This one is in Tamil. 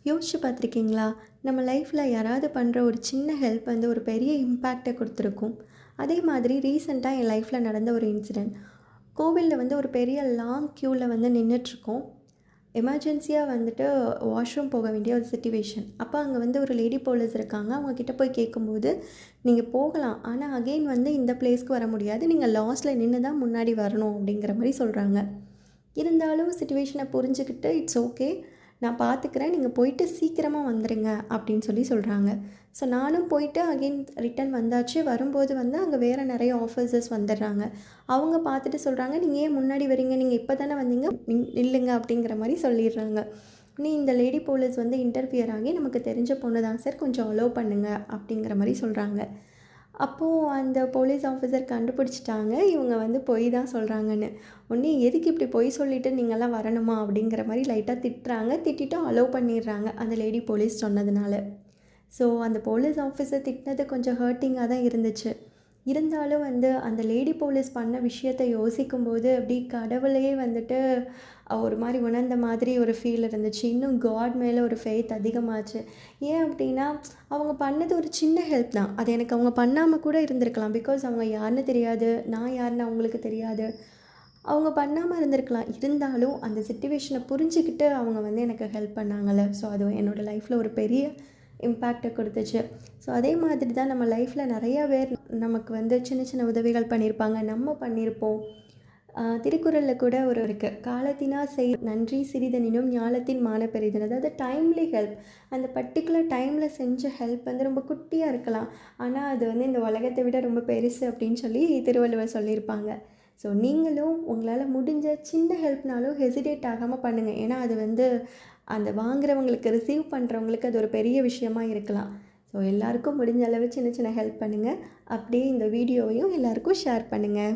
யோசிச்சு பார்த்துருக்கீங்களா? நம்ம லைஃப்பில் யாராவது பண்ணுற ஒரு சின்ன ஹெல்ப் வந்து ஒரு பெரிய இம்பேக்டை கொடுத்துருக்கும். அதே மாதிரி ரீசெண்டாக என் லைஃப்பில் நடந்த ஒரு இன்சிடெண்ட். கோவிலில் வந்து ஒரு பெரிய லாங் க்யூவில் வந்து நின்றுட்டுருக்கோம். எமர்ஜென்சியாக வந்துட்டு வாஷ்ரூம் போக வேண்டிய ஒரு சிச்சுவேஷன். அப்போ அங்கே வந்து ஒரு லேடி போலீஸ் இருக்காங்க. அவங்கக்கிட்ட போய் கேட்கும்போது, நீங்கள் போகலாம், ஆனால் அகெயின் வந்து இந்த பிளேஸ்க்கு வர முடியாது, நீங்கள் லாஸ்ட்டில் நின்று தான் முன்னாடி வரணும் அப்படிங்கிற மாதிரி சொல்கிறாங்க. இருந்தாலும் சிச்சுவேஷனை புரிஞ்சுக்கிட்டு இட்ஸ் ஓகே, நான் பார்த்துக்கிறேன், நீங்கள் போயிட்டு சீக்கிரமாக வந்துடுங்க அப்படின்னு சொல்கிறாங்க. ஸோ நானும் போயிட்டு அகெயின் ரிட்டன் வந்தாச்சு. வரும்போது வந்து அங்கே வேறு நிறைய ஆஃபீஸர்ஸ் வந்துடுறாங்க. அவங்க பார்த்துட்டு சொல்கிறாங்க, நீங்கள் ஏன் முன்னாடி வரீங்க, நீங்கள் இப்போ தானே வந்தீங்க, நில்லுங்க அப்படிங்கிற மாதிரி சொல்லிடுறாங்க. நீ இந்த லேடி போலீஸ் வந்து இன்டர்ஃபியர் ஆகி, நமக்கு தெரிஞ்ச பொண்ணு தான் சார், கொஞ்சம் அலோவ் பண்ணுங்க அப்படிங்கிற மாதிரி சொல்கிறாங்க. அப்போது அந்த போலீஸ் ஆஃபீஸர் கண்டுபிடிச்சிட்டாங்க இவங்க வந்து பொய் தான் சொல்கிறாங்கன்னு. உடனே எதுக்கு இப்படி பொய் சொல்லிவிட்டு நீங்கள்லாம் வரணுமா அப்படிங்கிற மாதிரி லைட்டாக திட்டுறாங்க. திட்டிட்டு அலோவ் பண்ணிடுறாங்க அந்த லேடி போலீஸ் சொன்னதுனால. ஸோ அந்த போலீஸ் ஆஃபீஸர் திட்டினது கொஞ்சம் ஹர்ட்டிங்காக தான் இருந்துச்சு. இருந்தாலும் வந்து அந்த லேடி போலீஸ் பண்ண விஷயத்தை யோசிக்கும்போது அப்படி கடவுளையே வந்துட்டு ஒரு மாதிரி உணர்ந்த மாதிரி ஒரு ஃபீல் இருந்துச்சு. இன்னும் காட் மேலே ஒரு ஃபெய்த் அதிகமாச்சு. ஏன் அப்படின்னா, அவங்க பண்ணது ஒரு சின்ன ஹெல்ப் தான். அது எனக்கு அவங்க பண்ணாமல் கூட இருந்திருக்கலாம். பிகாஸ் அவங்க யாருன்னு தெரியாது, நான் யாருன்னு அவங்களுக்கு தெரியாது. அவங்க பண்ணாமல் இருந்திருக்கலாம். இருந்தாலும் அந்த சிச்சுவேஷனை புரிஞ்சுக்கிட்டு அவங்க வந்து எனக்கு ஹெல்ப் பண்ணாங்கள்ல. ஸோ அது என்னோடய லைஃப்பில் ஒரு பெரிய இம்பேக்டை கொடுத்துச்சு. ஸோ அதே மாதிரி தான் நம்ம லைஃப்பில் நிறையா பேர் நமக்கு வந்து சின்ன சின்ன உதவிகள் பண்ணியிருப்பாங்க, நம்ம பண்ணியிருப்போம். திருக்குறளில் கூட ஒரு இருக்குது, காலத்தினா செய் நன்றி சிறிதனினும் ஞாலத்தின் மான பெரிதுன்னு. அதாவது டைம்லி ஹெல்ப். அந்த பர்டிகுலர் டைமில் செஞ்ச ஹெல்ப் வந்து ரொம்ப குட்டியாக இருக்கலாம், ஆனால் அது வந்து இந்த உலகத்தை விட ரொம்ப பெருசு அப்படின்னு சொல்லி திருவள்ளுவர் சொல்லியிருப்பாங்க. ஸோ நீங்களும் உங்களால் முடிஞ்ச சின்ன ஹெல்ப்னாலும் ஹெசிடேட் ஆகாமல் பண்ணுங்கள். ஏன்னா அது வந்து அந்த வாங்குறவங்களுக்கு, ரிசீவ் பண்ணுறவங்களுக்கு அது ஒரு பெரிய விஷயமா இருக்கலாம். ஸோ எல்லாருக்கும் முடிஞ்ச அளவு சின்ன சின்ன ஹெல்ப் பண்ணுங்கள். அப்படியே இந்த வீடியோவையும் எல்லாருக்கும் ஷேர் பண்ணுங்கள்.